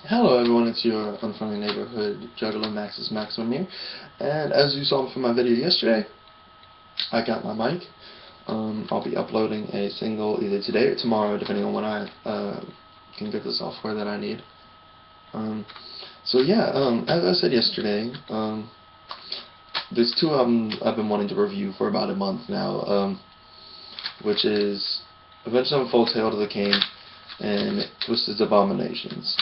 Hello everyone, it's your unfriendly neighborhood juggler Max's Maximum here, and as you saw from my video yesterday, I got my mic. I'll be uploading a single either today or tomorrow, depending on when I can get the software that I need. As I said yesterday, there's two albums I've been wanting to review for about a month now, which is Avenged Sevenfold, Hail to the King, and Twiztid's Abominationz.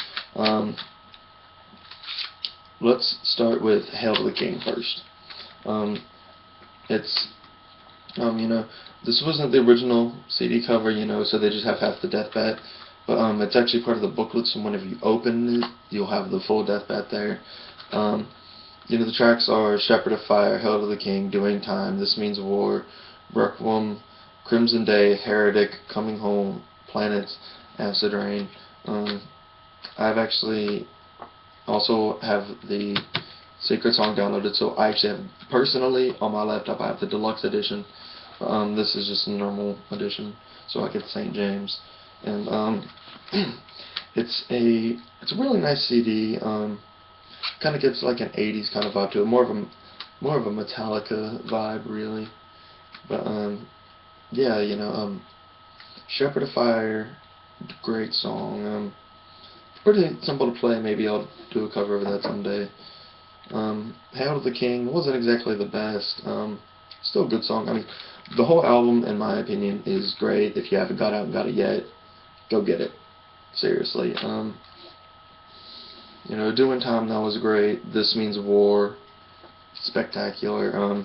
Let's start with Hail to the King first. It's, this wasn't the original CD cover, so they just have half the deathbat. But it's actually part of the booklet, so whenever you open it, you'll have the full deathbat there. The tracks are Shepherd of Fire, Hail to the King, Doing Time, This Means War, Requiem, Crimson Day, Heretic, Coming Home, Planets, Acid Rain. I've actually also have the secret song downloaded, so I actually have, personally, on my laptop, I have the deluxe edition. This is just a normal edition, so I get St. James. And it's a really nice CD. Kind of gets like an 80s kind of vibe to it, more of a Metallica vibe, really. But Shepherd of Fire, great song. Pretty simple to play. Maybe I'll do a cover of that someday. Hail to the King wasn't exactly the best. Still a good song. I mean, the whole album, in my opinion, is great. If you haven't got out and got it yet, go get it. Seriously. Doing Time, that was great. This Means War, spectacular. I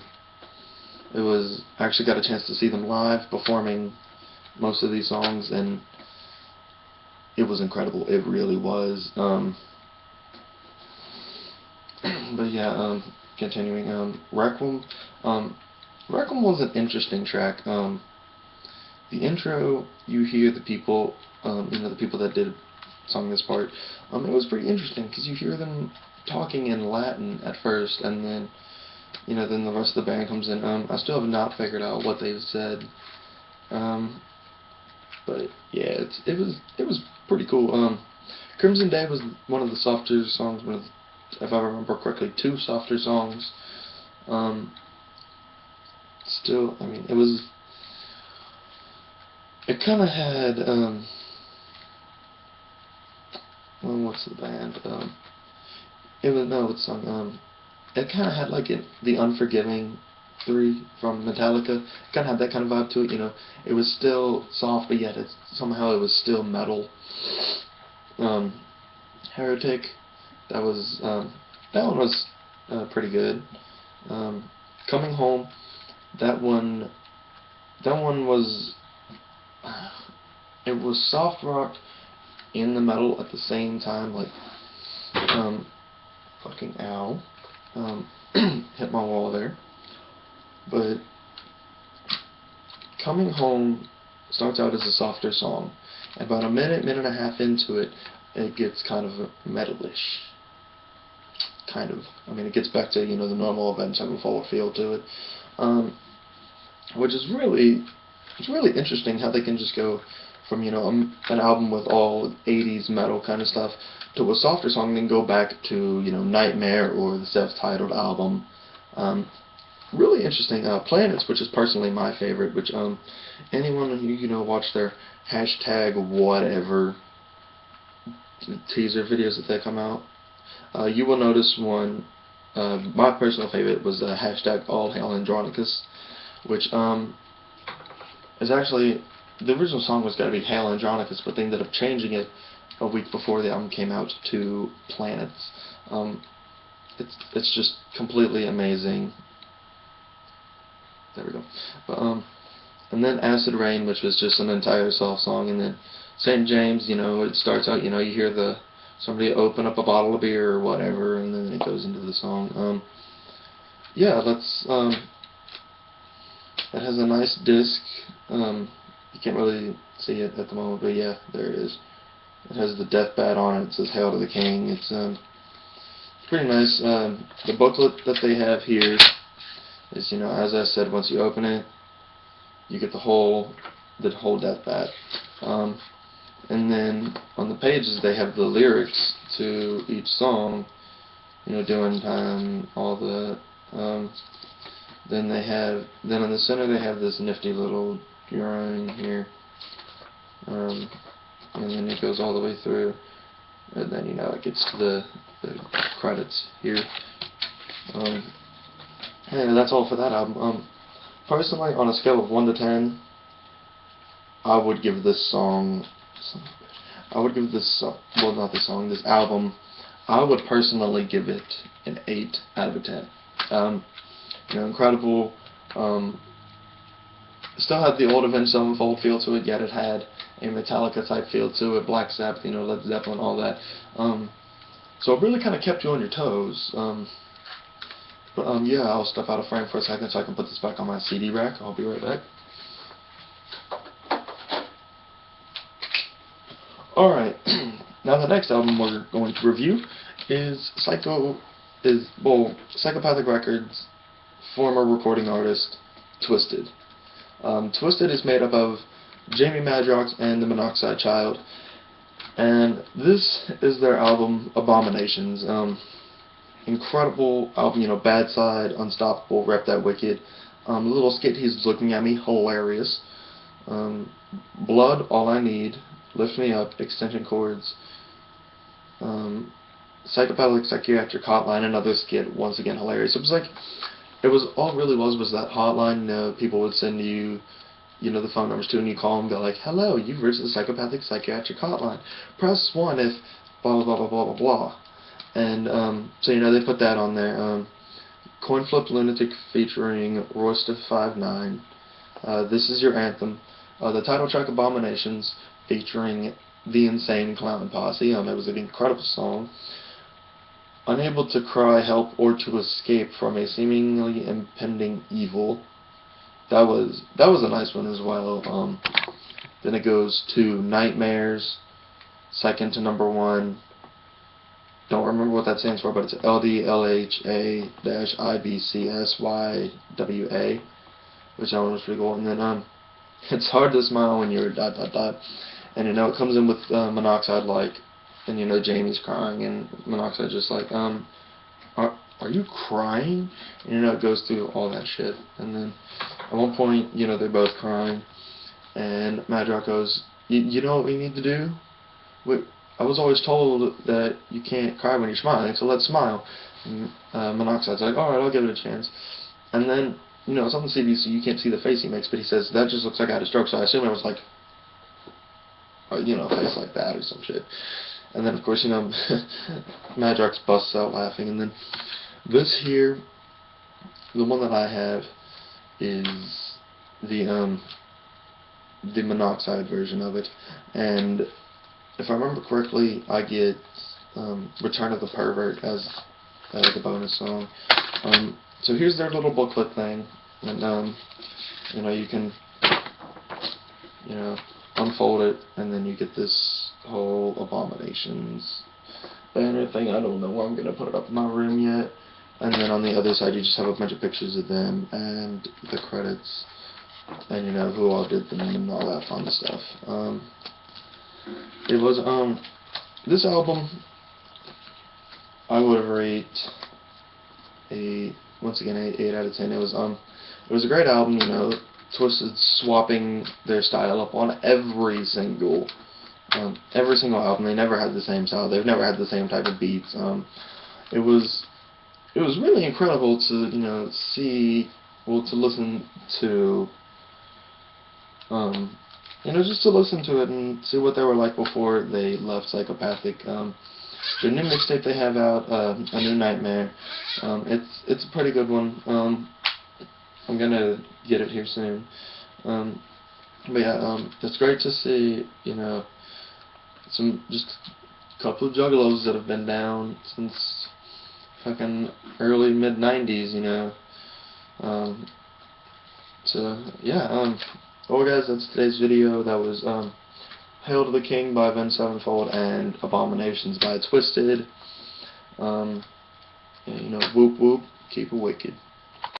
actually got a chance to see them live performing most of these songs, and it was incredible. It really was. Continuing. Requiem. Requiem was an interesting track. The intro, you hear the people, the people that did sung this part. It was pretty interesting because you hear them talking in Latin at first, and then, then the rest of the band comes in. I still have not figured out what they've said. But yeah, it was pretty cool. Crimson Day was one of the softer songs, if I remember correctly, two softer songs. Still, I mean, it kind of had, what's the band? It kind of had like the Unforgiving 3 from Metallica. Kind of had that kind of vibe to it, It was still soft, but yet somehow it was still metal. Heretic, that one was pretty good. Coming Home, that one was, it was soft rock in the metal at the same time, like, fucking ow, hit my wall there. But Coming Home starts out as a softer song. About a minute and a half into it, it gets kind of metalish. Kind of. I mean, it gets back to, the normal Avenged Sevenfold feel to it. Which is it's really interesting how they can just go from, an album with all 80s metal kind of stuff to a softer song, and then go back to, Nightmare or the self-titled album. Really interesting. Planets, which is personally my favorite, which anyone who watch their hashtag whatever teaser videos that they come out, you will notice one. My personal favorite was hashtag All Hail Andronicus, which is actually, the original song was going to be Hail Andronicus, but they ended up changing it a week before the album came out to Planets. It's just completely amazing. There we go. But and then Acid Rain, which was just an entire soft song, and then St. James, it starts out, you hear somebody open up a bottle of beer or whatever, and then it goes into the song. It has a nice disc. You can't really see it at the moment, but yeah, there it is. It has the deathbat on it. It says Hail to the King. It's pretty nice. The booklet that they have here is, as I said, once you open it, you get the whole deathbat. And then on the pages they have the lyrics to each song, you know, doing time, all the, then in the center they have this nifty little drawing here, and then it goes all the way through, and then, you know, it gets to the credits here. And that's all for that album. Personally, on a scale of 1 to 10, I would give this song, well, not this song, this album, I would personally give it an 8 out of 10. You know, incredible. Still had the old Avenged Sevenfold feel to it, yet it had a Metallica type feel to it, Black Sabbath, you know, Led Zeppelin, all that. So it really kind of kept you on your toes. But yeah, I'll step out of frame for a second so I can put this back on my CD rack. I'll be right back. Alright, now the next album we're going to review is Psychopathic Records' former recording artist, Twiztid. Twiztid is made up of Jamie Madrox and the Monoxide Child, and this is their album, Abominationz. Incredible album, you know, Bad Side, Unstoppable, Rep That Wicked. The little skit, He's Looking At Me, hilarious. Blood, All I Need, Lift Me Up, Extension Cords. Psychopathic Psychiatric Hotline, another skit, once again hilarious. It was like, it was all it really was that hotline. You know, people would send you, you know, the phone numbers too, and you call them and be like, hello, you've reached the Psychopathic Psychiatric Hotline. Press 1 if blah blah blah blah blah blah. And so, you know, they put that on there. Coin Flip Lunatic featuring Royster 5'9". This Is Your Anthem. The title track, Abominationz, featuring The Insane Clown Posse. It was an incredible song. Unable to cry, help, or to escape from a seemingly impending evil. That was a nice one as well. Then it goes to Nightmares, second to number 1. Don't remember what that stands for, but it's LDLHA-IBCSYWA, which I one was pretty cool. And then It's Hard to Smile When You're ... And, you know, it comes in with Monoxide, like, and, you know, Jamie's crying, and Monoxide just like, are you crying? And, you know, it goes through all that shit. And then at one point, you know, they're both crying, and Madrox goes, you know what we need to do? I was always told that you can't cry when you're smiling, so let's smile. And Monoxide's like, alright, I'll give it a chance. And then, you know, it's on the CD, so you can't see the face he makes, but he says, that just looks like I had a stroke, so I assume it was like, you know, a face like that or some shit. And then, of course, you know, Madrox busts out laughing. And then this here, the one that I have, is the Monoxide version of it. And if I remember correctly, I get Return of the Pervert as the bonus song. So here's their little booklet thing. And, you know, you can, you know, unfold it, and then you get this whole Abominationz banner thing. I don't know where I'm going to put it up in my room yet. And then on the other side you just have a bunch of pictures of them and the credits, and, you know, who all did them and all that fun stuff. It was, this album, I would rate once again, 8 out of 10. It was a great album, you know. Twiztid swapping their style up on every single album. They never had the same style. They've never had the same type of beats. It was really incredible to, you know, to listen to, you know, just to listen to it and see what they were like before they left Psychopathic. Their new mixtape they have out, A New Nightmare. It's a pretty good one. I'm gonna get it here soon. But yeah, it's great to see, you know, just a couple of juggalos that have been down since fucking early mid-90s, you know. So yeah, well guys, that's today's video. That was Hail to the King by Avenged Sevenfold and Abominationz by Twiztid. And, you know, whoop whoop, keep it wicked.